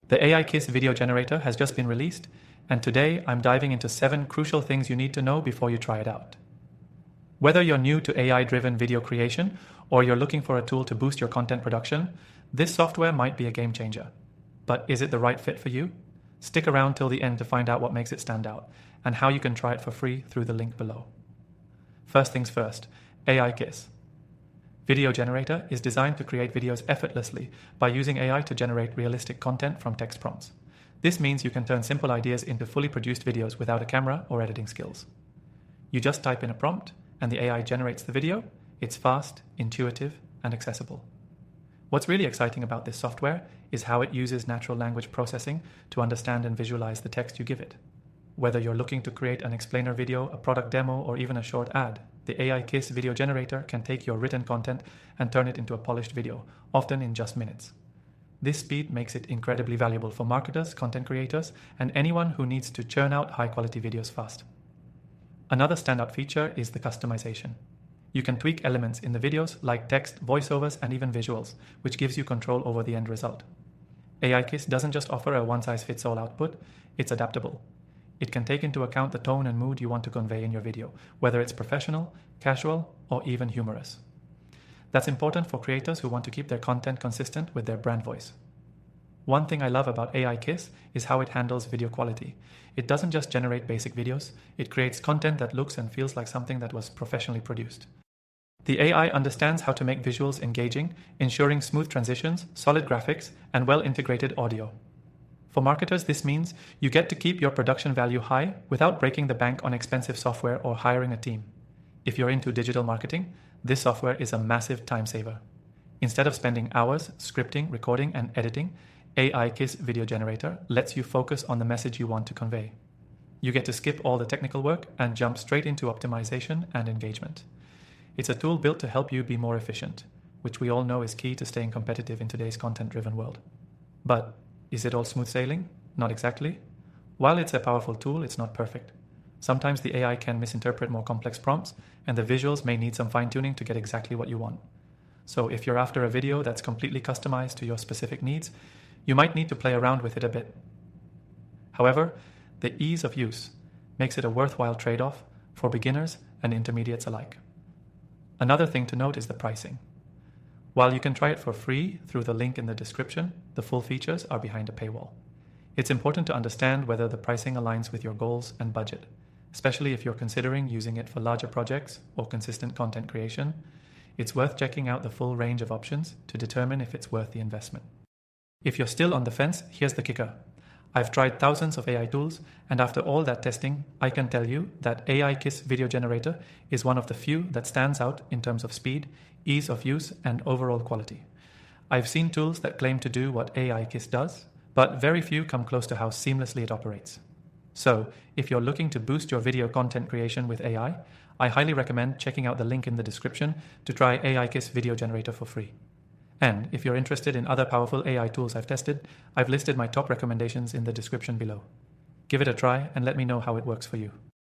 The AIKISS video generator has just been released, and today I'm diving into 7 crucial things you need to know before you try it out. Whether you're new to AI-driven video creation or you're looking for a tool to boost your content production, this software might be a game changer. But is it the right fit for you? Stick around till the end to find out what makes it stand out and how you can try it for free through the link below. First things first, AIKISS. Video Generator is designed to create videos effortlessly by using AI to generate realistic content from text prompts. This means you can turn simple ideas into fully produced videos without a camera or editing skills. You just type in a prompt and the AI generates the video. It's fast, intuitive, and accessible. What's really exciting about this software is how it uses natural language processing to understand and visualize the text you give it. Whether you're looking to create an explainer video, a product demo, or even a short ad, the AIKISS video generator can take your written content and turn it into a polished video, often in just minutes. This speed makes it incredibly valuable for marketers, content creators, and anyone who needs to churn out high-quality videos fast. Another standout feature is the customization. You can tweak elements in the videos like text, voiceovers, and even visuals, which gives you control over the end result. AIKISS doesn't just offer a one-size-fits-all output, it's adaptable. It can take into account the tone and mood you want to convey in your video, whether it's professional, casual, or even humorous. That's important for creators who want to keep their content consistent with their brand voice. One thing I love about AIKISS is how it handles video quality. It doesn't just generate basic videos, it creates content that looks and feels like something that was professionally produced. The AI understands how to make visuals engaging, ensuring smooth transitions, solid graphics, and well-integrated audio. For marketers, this means you get to keep your production value high without breaking the bank on expensive software or hiring a team. If you're into digital marketing, this software is a massive time saver. Instead of spending hours scripting, recording, and editing, AIKISS Video Generator lets you focus on the message you want to convey. You get to skip all the technical work and jump straight into optimization and engagement. It's a tool built to help you be more efficient, which we all know is key to staying competitive in today's content-driven world. But is it all smooth sailing? Not exactly. While it's a powerful tool, it's not perfect. Sometimes the AI can misinterpret more complex prompts, and the visuals may need some fine-tuning to get exactly what you want. So if you're after a video that's completely customized to your specific needs, you might need to play around with it a bit. However, the ease of use makes it a worthwhile trade-off for beginners and intermediates alike. Another thing to note is the pricing. While you can try it for free through the link in the description, the full features are behind a paywall. It's important to understand whether the pricing aligns with your goals and budget, especially if you're considering using it for larger projects or consistent content creation. It's worth checking out the full range of options to determine if it's worth the investment. If you're still on the fence, here's the kicker. I've tried thousands of AI tools, and after all that testing, I can tell you that AIKISS Video Generator is one of the few that stands out in terms of speed, ease of use, and overall quality. I've seen tools that claim to do what AIKISS does, but very few come close to how seamlessly it operates. So, if you're looking to boost your video content creation with AI, I highly recommend checking out the link in the description to try AIKISS Video Generator for free. And if you're interested in other powerful AI tools I've tested, I've listed my top recommendations in the description below. Give it a try and let me know how it works for you.